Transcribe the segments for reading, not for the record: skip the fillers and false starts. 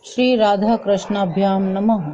श्री राधा कृष्णाभ्याम नमः।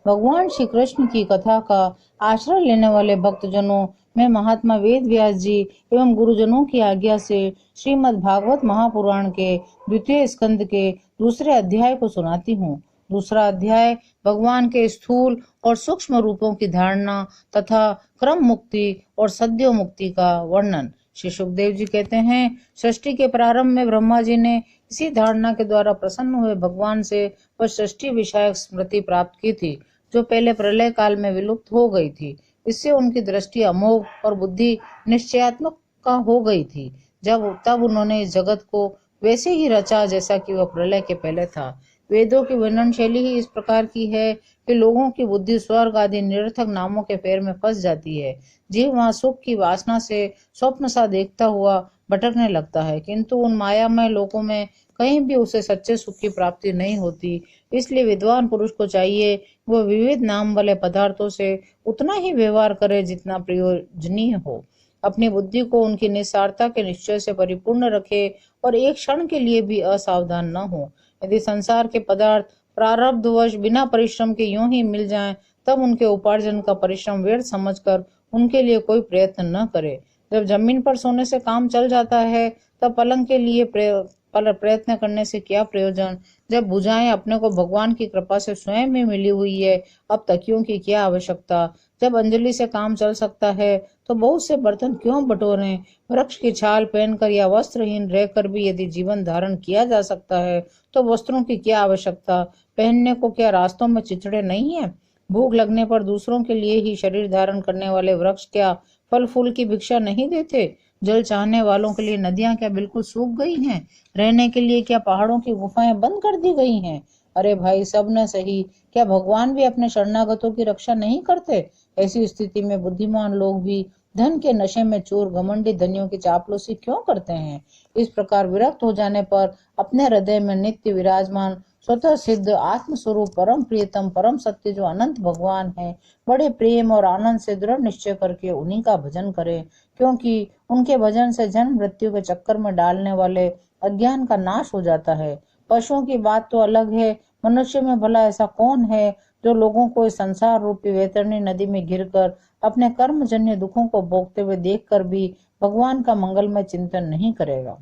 भगवान श्री कृष्ण की कथा का आश्रय लेने वाले भक्तजनों में महात्मा वेद व्यास जी एवं गुरुजनों की आज्ञा से श्रीमद् भागवत महापुराण के द्वितीय स्कंद के दूसरे अध्याय को सुनाती हूँ। दूसरा अध्याय भगवान के स्थूल और सूक्ष्म रूपों की धारणा तथा क्रम मुक्ति और सद्यो मुक्ति का वर्णन। श्री सुखदेव जी कहते हैं, सृष्टि के प्रारंभ में ब्रह्मा जी ने इसी धारणा के द्वारा प्रसन्न हुए भगवान से वह सृष्टि विषयक स्मृति प्राप्त की थी जो पहले प्रलय काल में विलुप्त हो गई थी। इससे उनकी दृष्टि अमोघ और बुद्धि निश्चयात्मक का हो गई थी। तब उन्होंने इस जगत को वैसे ही रचा जैसा कि वह प्रलय के पहले था। वेदों की वर्णन शैली ही इस प्रकार की है कि लोगों की बुद्धि स्वर्ग आदि निरर्थक नामों के फेर में फंस जाती है। जीव वहां सुख की वासना से स्वप्न सा देखता हुआ भटकने लगता है, किंतु उन मायामय लोकों में कहीं भी उसे सच्चे सुख की प्राप्ति नहीं होती। इसलिए विद्वान पुरुष को चाहिए वह विविध नाम वाले पदार्थों से उतना ही व्यवहार करे जितना प्रयोजनीय हो। अपनी बुद्धि को उनकी निस्सारता के निश्चय से परिपूर्ण रखे और एक क्षण के लिए भी असावधान न हो। यदि संसार के पदार्थ प्रारब्धवश बिना परिश्रम के यूं ही मिल जाएं, तब उनके उपार्जन का परिश्रम व्यर्थ समझकर उनके लिए कोई प्रयत्न न करे। जब जमीन पर सोने से काम चल जाता है, तब पलंग के लिए प्रयत्न करने से क्या प्रयोजन। जब भुजाएं अपने को भगवान की कृपा से स्वयं ही मिली हुई है, अब तकियों की क्या आवश्यकता। जब अंजलि से काम चल सकता है तो बहुत से बर्तन क्यों बटोरें। वृक्ष की छाल पहनकर या वस्त्रहीन रहकर भी यदि जीवन धारण किया जा सकता है तो वस्त्रों की क्या आवश्यकता। पहनने को क्या रास्तों में चिचड़े नहीं है। भूख लगने पर दूसरों के लिए ही शरीर धारण करने वाले वृक्ष क्या फल फूल की भिक्षा नहीं देते। जल चाहने वालों के लिए नदियां क्या बिल्कुल सूख गई हैं। रहने के लिए क्या पहाड़ों की गुफाएं बंद कर दी गई हैं। अरे भाई, सब न सही, क्या भगवान भी अपने शरणागतों की रक्षा नहीं करते। ऐसी स्थिति में बुद्धिमान लोग भी धन के नशे में चोर घमंडी धनियों की चापलूसी क्यों करते हैं। इस प्रकार विरक्त हो जाने पर अपने हृदय में नित्य विराजमान स्वतः सिद्ध आत्मस्वरूप परम प्रियतम परम सत्य जो अनंत भगवान है, बड़े प्रेम और आनंद से दृढ़ निश्चय करके उन्हीं का भजन करें, क्योंकि उनके भजन से जन्म मृत्यु के चक्कर में डालने वाले अज्ञान का नाश हो जाता है। पशुओं की बात तो अलग है, मनुष्य में भला ऐसा कौन है जो लोगों को इस संसार रूपी वैतरणी नदी में गिरकर अपने कर्मजन्य दुखों को भोगते हुए देखकर भी भगवान का मंगलमय चिंतन नहीं करेगा।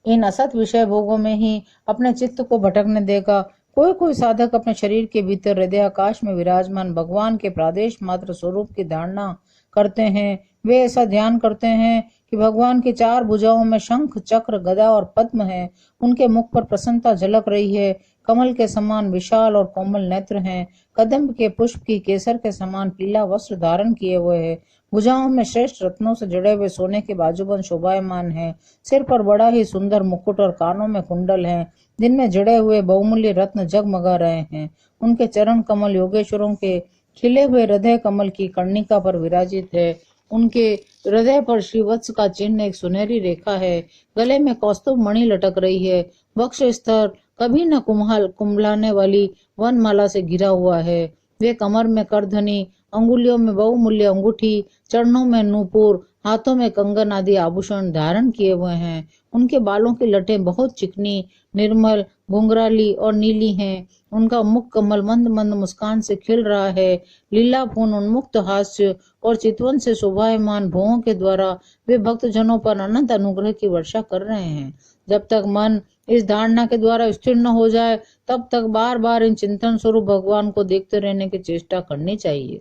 इन असत विषय भोगों में ही अपने चित्त को भटकने देगा। कोई कोई साधक अपने शरीर के भीतर हृदय आकाश में विराजमान भगवान के प्रादेश मात्र स्वरूप की धारणा करते हैं। वे ऐसा ध्यान करते हैं कि भगवान की चार भुजाओं में शंख चक्र गदा और पद्म है। उनके मुख पर प्रसन्नता झलक रही है। कमल के समान विशाल और कोमल नेत्र हैं। कदम्ब के पुष्प की केसर के समान पीला वस्त्र धारण किए हुए है। भुजाओं में श्रेष्ठ रत्नों से जड़े हुए सोने के बाजूबंद शोभायमान है। सिर पर बड़ा ही सुंदर मुकुट और कानों में कुंडल हैं, जिनमें जड़े हुए बहुमूल्य रत्न जगमगा रहे हैं। उनके चरण कमल योगेश्वरों के खिले हुए हृदय कमल की कर्णिका पर विराजित है। उनके हृदय पर श्रीवत्स का चिन्ह एक सुनहरी रेखा है। गले में कौस्तुभ मणि लटक रही है। वक्ष स्तर कभी न कुंभलाने वाली वनमाला से घिरा हुआ है। वे कमर में करधनी, अंगुलियों में बहुमूल्य अंगूठी, चरणों में नूपुर, हाथों में कंगन आदि आभूषण धारण किए हुए हैं। उनके बालों की लटें बहुत चिकनी, निर्मल, घुंघराली और नीली हैं। उनका मुख कमल मंद मंद मुस्कान से खिल रहा है। लीलापूर्ण उन्मुक्त हास्य और चितवन से शोभायमान भौहों के द्वारा वे भक्तजनों पर अनंत अनुग्रह की वर्षा कर रहे हैं। जब तक मन इस धारणा के द्वारा स्थिर न हो जाए, तब तक बार बार इन चिंतन स्वरूप भगवान को देखते रहने की चेष्टा करनी चाहिए।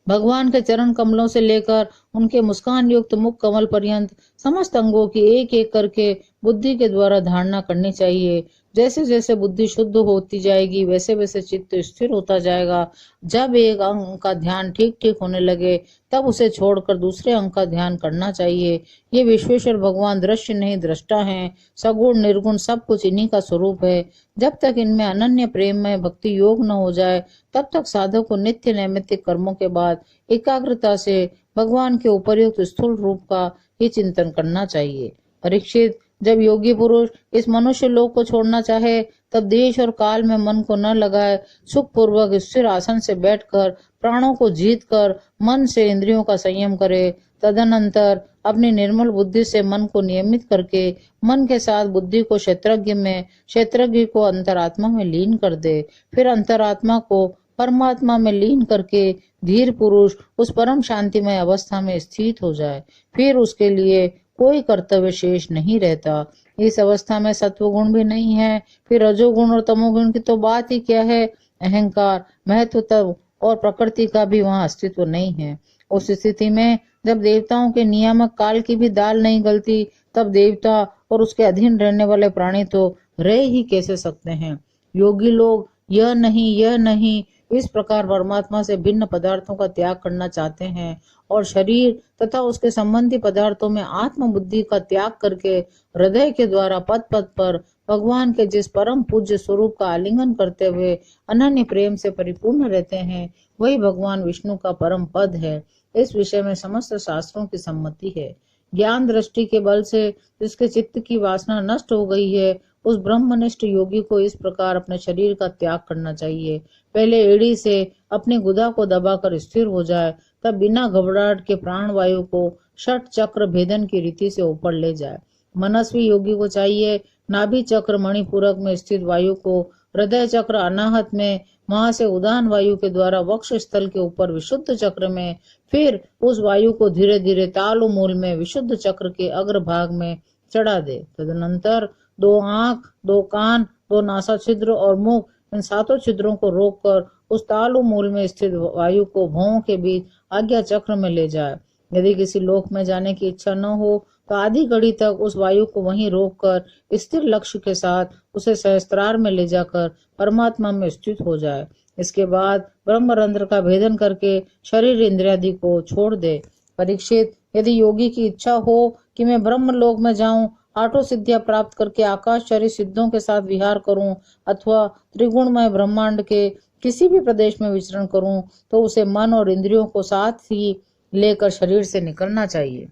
भगवान के चरण कमलों से लेकर उनके मुस्कान युक्त मुख कमल पर्यंत समस्त अंगों की एक एक करके बुद्धि के द्वारा धारणा करनी चाहिए। जैसे जैसे बुद्धि शुद्ध होती जाएगी, वैसे वैसे चित्त स्थिर होता जाएगा। जब एक अंग का ध्यान ठीक ठीक होने लगे, तब उसे छोड़कर दूसरे अंग का ध्यान करना चाहिए। ये विश्वेश्वर भगवान दृश्य नहीं दृष्टा हैं। सगुण निर्गुण सब कुछ इन्हीं का स्वरूप है। जब तक इनमें अनन्य प्रेम में भक्ति योग न हो जाए, तब तक साधक को नित्य नैमित्तिक कर्मों के बाद एकाग्रता से भगवान के उपर्युक्त स्थूल रूप का ही चिंतन करना चाहिए। परीक्षित, जब योगी पुरुष इस मनुष्य लोक को छोड़ना चाहे, तब देश और काल में मन को न लगाए, सुख पूर्वक स्थिर आसन से बैठकर प्राणों को जीत कर मन से इंद्रियों का संयम करे। तदनंतर अपनी निर्मल बुद्धि से मन को नियमित करके मन के साथ बुद्धि को क्षेत्रज्ञ में, क्षेत्रज्ञ को अंतरात्मा में लीन कर दे। फिर अंतरात्मा को परमात्मा में लीन करके धीर पुरुष उस परम शांतिमय अवस्था में स्थित हो जाए। फिर उसके लिए कोई कर्तव्य शेष नहीं रहता। इस अवस्था में सत्वगुण भी नहीं है। फिर रजोगुण और तमोगुण की तो बात ही क्या है। अहंकार, महत्व और प्रकृति का भी वहाँ अस्तित्व नहीं है। उस स्थिति में जब देवताओं के नियामक काल की भी दाल नहीं गलती, तब देवता और उसके अधीन रहने वाले प्राणी तो रह ही कैसे सकते हैं। योगी लोग यह नहीं इस प्रकार परमात्मा से भिन्न पदार्थों का त्याग करना चाहते हैं और शरीर तथा उसके संबंधी पदार्थों में आत्म बुद्धि का त्याग करके हृदय के द्वारा पद पद पर भगवान के जिस परम पूज्य स्वरूप का आलिंगन करते हुए अनन्य प्रेम से परिपूर्ण रहते हैं, वही भगवान विष्णु का परम पद है। इस विषय में समस्त शास्त्रों की सम्मति है। ज्ञान दृष्टि के बल से जिसके चित्त की वासना नष्ट हो गई है, उस ब्रह्मनिष्ठ योगी को इस प्रकार अपने शरीर का त्याग करना चाहिए। पहले एड़ी से अपनी गुदा को दबाकर स्थिर हो जाए, तब बिना घबराहट के प्राण वायु को षट चक्र भेदन की रीति से ऊपर ले जाए। मनस्वी योगी को चाहिए नाभि चक्र मणिपूरक में स्थित वायु को हृदय चक्र अनाहत में, वहां से उदान वायु के द्वारा वक्ष स्थल के ऊपर विशुद्ध चक्र में, फिर उस वायु को धीरे धीरे तालु मूल में विशुद्ध चक्र के अग्रभाग में चढ़ा दे। तदनंतर 2 आंख, 2 कान, 2 नासा छिद्र और मुख, इन 7 छिद्रों को रोककर उस तालु मूल में स्थित वायु को भौं के बीच आज्ञा चक्र में ले जाए। यदि किसी लोक में जाने की इच्छा न हो तो आधी घड़ी तक उस वायु को वहीं रोककर स्थिर लक्ष्य के साथ उसे सहस्त्रार में ले जाकर परमात्मा में स्थित हो जाए। इसके बाद ब्रह्मरंध्र का भेदन करके शरीर इंद्रियादि को छोड़ दे। परीक्षित, यदि योगी की इच्छा हो कि मैं ब्रह्म लोक में जाऊं, आठों सिद्धियां प्राप्त करके आकाश शरीर सिद्धों के साथ विहार करूं अथवा त्रिगुणमय ब्रह्मांड के किसी भी प्रदेश में विचरण करूं, तो उसे मन और इंद्रियों को साथ ही लेकर शरीर से निकलना चाहिए।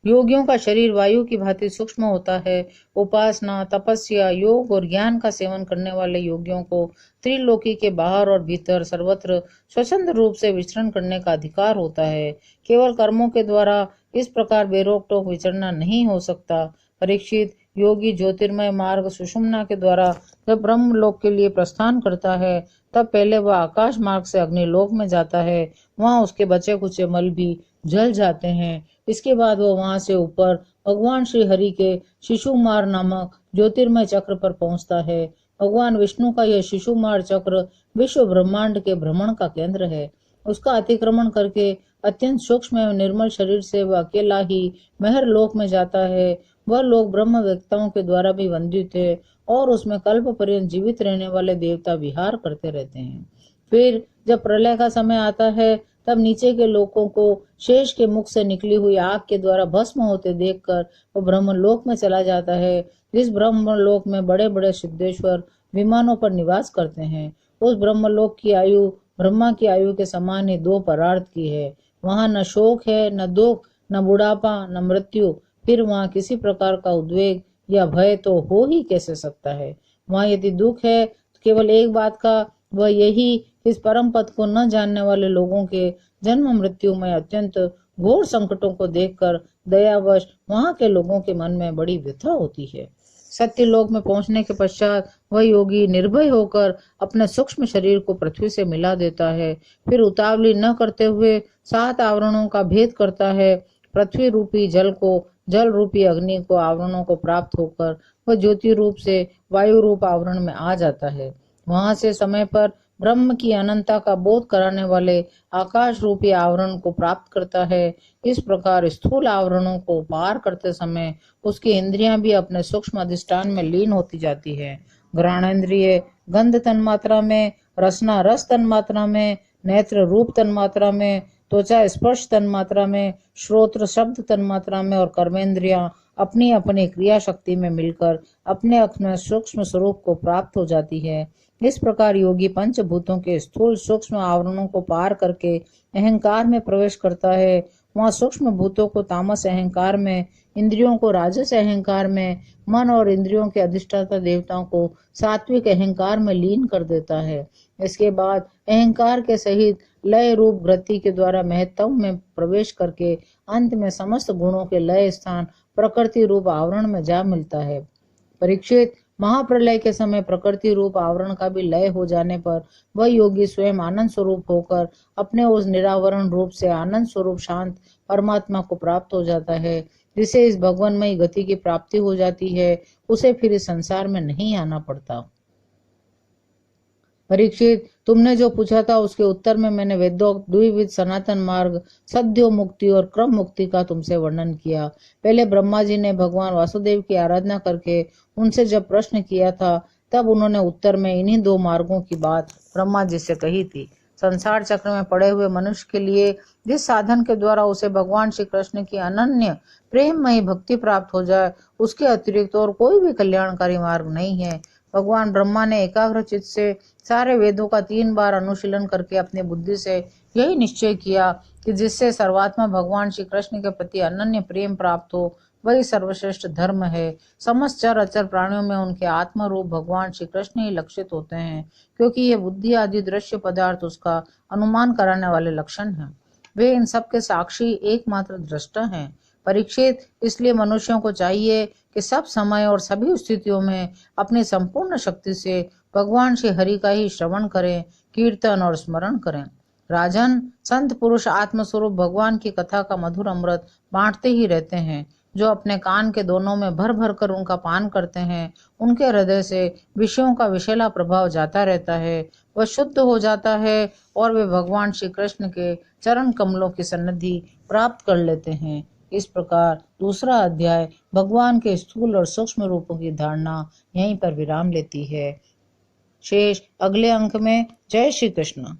योगियों का शरीर वायु की भांति सूक्ष्म होता है। उपासना, तपस्या, योग और ज्ञान का सेवन करने वाले योगियों को त्रिलोकी के बाहर और भीतर सर्वत्र स्वतंत्र रूप से विचरण करने का अधिकार होता है। केवल कर्मों के द्वारा इस प्रकार बेरोक टोक विचरना नहीं हो सकता। परीक्षित, योगी ज्योतिर्मय मार्ग सुषुम्ना के द्वारा जब ब्रह्म लोक के लिए प्रस्थान करता है, तब पहले वह आकाश मार्ग से अग्निलोक में जाता है। वहां उसके बचे कुचे मल भी जल जाते हैं। इसके बाद वह वहां से ऊपर भगवान श्री हरि के शिशुमार नामक ज्योतिर्मय चक्र पर पहुंचता है। भगवान विष्णु का यह शिशुमार चक्र विश्व ब्रह्मांड के भ्रमण का केंद्र है। उसका अतिक्रमण करके अत्यंत सूक्ष्म एवं निर्मल शरीर से वह अकेला ही महर लोक में जाता है। वह लोक ब्रह्म वेत्ताओं के द्वारा भी वंदित है और उसमें कल्प पर्यंत जीवित रहने वाले देवता विहार करते रहते हैं। फिर जब प्रलय का समय आता है, तब नीचे के लोकों को शेष के मुख से निकली हुई आग के द्वारा भस्म होते देखकर वह ब्रह्मलोक में चला जाता है। जिस ब्रह्मलोक में बड़े बड़े सिद्धेश्वर विमानों पर निवास करते हैं, उस ब्रह्मलोक की आयु ब्रह्मा की आयु के समान ही 2 परार्थ की है। वहां न शोक है, न दुख, न बुढ़ापा, न मृत्यु। फिर वहां किसी प्रकार का उद्वेग या भय तो हो ही कैसे सकता है। वहां यदि दुख है तो केवल एक बात का, वह यही इस परम पद को न जानने वाले लोगों के जन्म मृत्यु में अत्यंत घोर संकटों को देखकर दयावश वहां के लोगों के मन में बड़ी व्यथा होती है। सत्य लोक में पहुंचने के पश्चात वह योगी निर्भय होकर अपने सूक्ष्म शरीर को पृथ्वी से मिला देता है। फिर उतावली न करते हुए 7 आवरणों का भेद करता है। पृथ्वी रूपी जल को, जल रूपी अग्नि को आवरणों को प्राप्त होकर वह ज्योति रूप से वायु रूप आवरण में आ जाता है। वहां से समय पर ब्रह्म की अनंतता का बोध कराने वाले आकाश रूपी आवरण को प्राप्त करता है। इस प्रकार स्थूल आवरणों को पार करते समय उसकी इंद्रियां भी अपने सूक्ष्म अधिष्ठान में लीन होती जाती है। घ्राणेन्द्रिय गंध तन्मात्रा में, रसना रस तन्मात्रा में, नेत्र रूप तन्मात्रा में, त्वचा स्पर्श तन्मात्रा में, श्रोत्र शब्द तन्मात्रा में और कर्मेंद्रियां अपनी अपनी क्रिया शक्ति में मिलकर अपने अपने सूक्ष्म स्वरूप को प्राप्त हो जाती है। इस प्रकार योगी पंचभूतों के स्थूल सूक्ष्म आवरणों को पार करके अहंकार में प्रवेश करता है। वहां सूक्ष्म भूतों को तामस अहंकार में, इंद्रियों को राजस अहंकार में, मन और इंद्रियों के अधिष्ठाता देवताओं को सात्विक अहंकार में लीन कर देता है। इसके बाद अहंकार के सहित लय रूप वृत्ति के द्वारा महत्व में प्रवेश करके अंत में समस्त गुणों के लय स्थान प्रकृति रूप आवरण में जा मिलता है। परीक्षित, महाप्रलय के समय प्रकृति रूप आवरण का भी लय हो जाने पर वह योगी स्वयं आनंद स्वरूप होकर अपने उस निरावरण रूप से आनंद स्वरूप शांत परमात्मा को प्राप्त हो जाता है, जिसे इस भगवानमयी गति की प्राप्ति हो जाती है। उसे फिर इस संसार में नहीं आना पड़ता। परीक्षित, तुमने जो पूछा था उसके उत्तर में मैंने वेदोक्त द्विविध सनातन मार्ग, सद्यो मुक्ति और क्रम मुक्ति का तुमसे वर्णन किया। पहले ब्रह्मा जी ने भगवान वासुदेव की आराधना करके उनसे जब प्रश्न किया था, तब उन्होंने उत्तर में इन्हीं दो मार्गों की बात ब्रह्मा जी से कही थी। संसार चक्र में पड़े हुए मनुष्य के लिए जिस साधन के द्वारा उसे भगवान श्री कृष्ण की अनन्य प्रेममयी भक्ति प्राप्त हो जाए, उसके अतिरिक्त और कोई भी कल्याणकारी मार्ग नहीं है। भगवान ब्रह्मा ने एकाग्र चित्त से सारे वेदों का 3 बार अनुशीलन करके अपनी बुद्धि से यही निश्चय किया कि जिससे सर्वात्मा भगवान श्री कृष्ण के प्रति अनन्य प्रेम प्राप्त हो, वही सर्वश्रेष्ठ धर्म है। समस्त चर अचर प्राणियों में उनके आत्म रूप भगवान श्री कृष्ण ही लक्षित होते हैं, क्योंकि ये बुद्धि आदि दृश्य पदार्थ उसका अनुमान कराने वाले लक्षण हैं। वे इन सब के साक्षी एकमात्र दृष्टा हैं। परीक्षित, इसलिए मनुष्यों को चाहिए कि सब समय और सभी स्थितियों में अपनी संपूर्ण शक्ति से भगवान श्री हरि का ही श्रवण करें, कीर्तन और स्मरण करें। राजन, संत पुरुष आत्मस्वरूप भगवान की कथा का मधुर अमृत बांटते ही रहते हैं। जो अपने कान के दोनों में भर भर कर उनका पान करते हैं, उनके हृदय से विषयों का विषैला प्रभाव जाता रहता है, वह शुद्ध हो जाता है और वे भगवान श्री कृष्ण के चरण कमलों की सन्निधि प्राप्त कर लेते हैं। इस प्रकार दूसरा अध्याय भगवान के स्थूल और सूक्ष्म रूपों की धारणा यहीं पर विराम लेती है। शेष अगले अंक में। जय श्री कृष्ण।